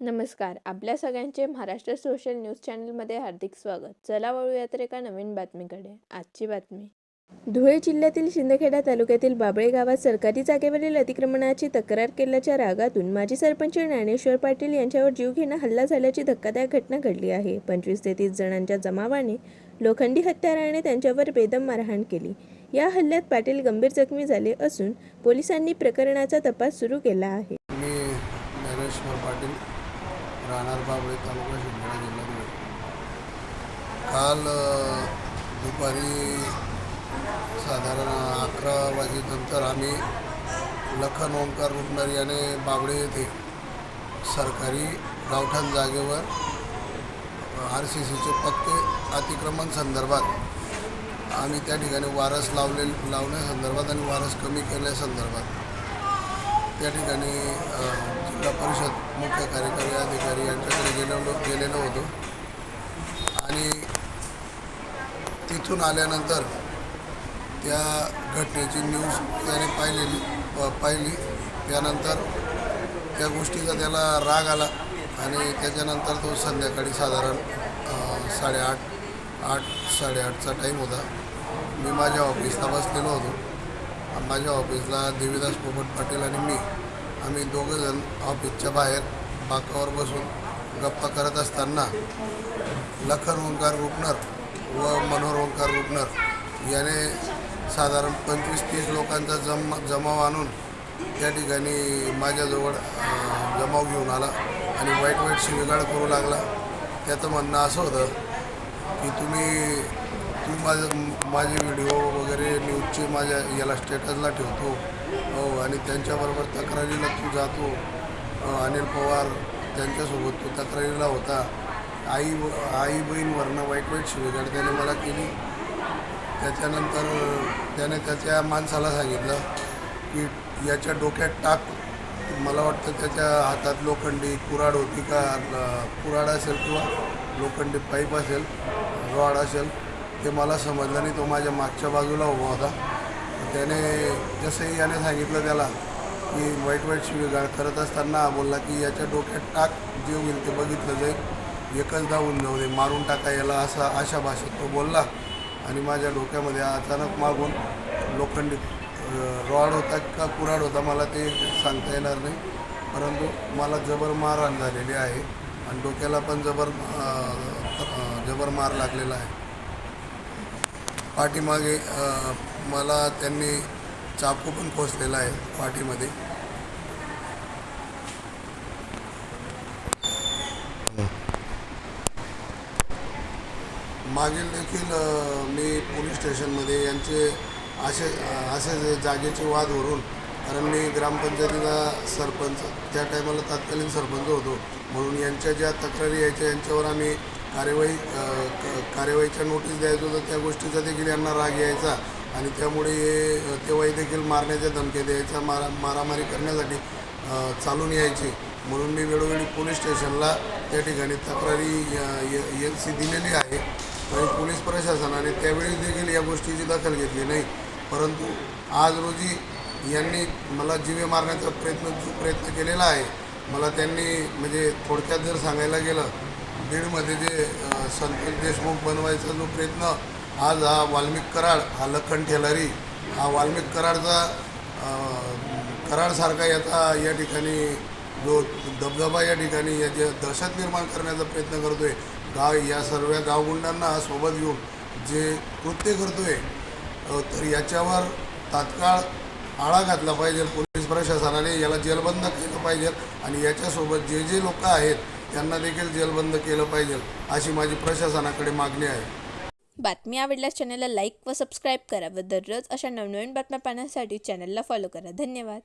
नमस्कार. आपल्या सगळ्यांचे महाराष्ट्र सोशल न्यूज चॅनलमध्ये हार्दिक स्वागत. चला वळूया तर एका नवीन बातमीकडे. आजची बातमी. धुळे जिल्ह्यातील शिंदखेडा तालुक्यातील बाबळे गावात सरकारी जागेवरील अतिक्रमणाची तक्रार केल्याच्या रागातून माजी सरपंच ज्ञानेश्वर पाटील यांच्यावर जीवघेणा हल्ला झाल्याची धक्कादायक घटना घडली आहे. 25 ते 30 जणांच्या जमावाने लोखंडी हत्याराने त्यांच्यावर बेदम मारहाण केली. या हल्ल्यात पाटील गंभीर जखमी झाले असून पोलिसांनी प्रकरणाचा तपास सुरू केला आहे. मी ज्ञानेश्वर पाटील, राहणार बाबळे, तालुका शिंदखेडा, जिल्हा धुळे. काल दुपारी साधारण 11 वाजेनंतर आम्ही लखन ओंकार रुपनर याने बाबळे येथे सरकारी गावठाण जागेवर RCCचे पक्के अतिक्रमण संदर्भात आम्ही त्या ठिकाणी वारस लावण्यासंदर्भात आणि वारस कमी केल्यासंदर्भात त्या ठिकाणी जिल्हा परिषद मुख्य कार्यकारी अधिकारी यांच्याकडे गेलेलो होतो आणि तिथून आल्यानंतर त्या घटनेची न्यूज त्याने पाहिली. त्यानंतर त्या गोष्टीचा त्याला राग आला आणि त्याच्यानंतर तो संध्याकाळी साधारण 8:30चा टाईम होता. मी माझ्या ऑफिसला बसलेलो होतो. माझ्या ऑफिसला देवीदास पोपट पाटील आणि आम्ही दोघंजण ऑफिसच्या बाहेर बाकावर बसून गप्पा करत असताना लखन ओंकार रुपनर व मनोहर ओंकार रुपनर याने साधारण 25-30 लोकांचा जमाव आणून त्या ठिकाणी माझ्याजवळ जमाव घेऊन आला आणि वाईट शिवीगाळ करू लागला. त्याचं म्हणणं असं होतं की तू माझे व्हिडिओ वगैरे न्यूजचे माझ्या याला स्टेटसला ठेवतो हो आणि त्यांच्याबरोबर तक्रारीला तू जातो. अनिल पवार त्यांच्यासोबत तू तक्रारीला होता. आई बहीणवरनं वाईट शिवीगाळ त्याने मला केली. त्याच्यानंतर त्याने त्याच्या माणसाला सांगितलं की याच्या डोक्यात टाक. मला वाटतं त्याच्या हातात लोखंडी कुऱ्हाड होती का, कुऱ्हाड असेल किंवा लोखंडी पाईप असेल, रॉड असेल, ते मला समजलं नाही. तो माझ्या मागच्या बाजूला उभा होता. त्याने जसंही याने सांगितलं त्याला की वाईट शिवीगाळ करत असताना बोलला की याच्या डोक्यात टाक, जे होईल ते बघितलं जाईल, एकच धावून जाऊ दे, मारून टाका याला, अशा भाषेत तो बोलला. आणि माझ्या डोक्यामध्ये अचानक मागून लोखंडी रॉड होता का कुऱ्हाड होता मला ते सांगता येणार नाही, परंतु मला जबर मारहाण झालेली आहे आणि डोक्याला पण जबर मार लागलेला आहे. पाठीमागे मला त्यांनी चाकू पण खोचलेला आहे पाठीमध्ये. मागील देखील मी पोलीस स्टेशनमध्ये यांचे असे जागेचे वादवरून, कारण मी ग्रामपंचायतीला सरपंच, त्या टायमाला तत्कालीन सरपंच होतो, म्हणून यांच्या ज्या तक्रारी यायच्या यांच्यावर आम्ही कार्यवाहीच्या नोटीस द्यायचो. तर त्या गोष्टीचा देखील यांना राग यायचा आणि त्यामुळे तेव्हाही देखील मारण्याच्या धमक्या द्यायचा, मारामारी करण्यासाठी चालून यायचे. म्हणून मी वेळोवेळी पोलीस स्टेशनला त्या ठिकाणी तक्रारी LC दिलेली आहे आणि पोलीस प्रशासनाने त्यावेळी देखील या गोष्टीची दखल घेतली नाही. परंतु आज रोजी यांनी मला जीवे मारण्याचा प्रयत्न केलेला आहे. मला त्यांनी म्हणजे थोडक्यात जर सांगायला गेलं, बीडमध्ये जे संतोष देशमुख बनवायचा जो प्रयत्न, आज हा वाल्मिक कराड, हा लखन ठेलारी, हा वाल्मिक कराडसारखा या ठिकाणी जो दबदबा या ठिकाणी याची दहशत निर्माण करण्याचा प्रयत्न करतो आहे. या सर्व गावगुंडांना सोबत घेऊन जे कृत्य करतो आहे, तर याच्यावर तात्काळ आळा घातला पाहिजे पोलीस प्रशासनाने. याला जेलबंद केलं पाहिजे आणि याच्यासोबत जे लोक आहेत त्यांना देखील जेलबंद केलं पाहिजे, अशी माझी प्रशासनाकडे मागणी आहे. बातमी आवडल्यास चॅनलला लाईक व सबस्क्राईब करा व दररोज अशा नवनवीन बातम्या पाहण्यासाठी चॅनलला फॉलो करा. धन्यवाद.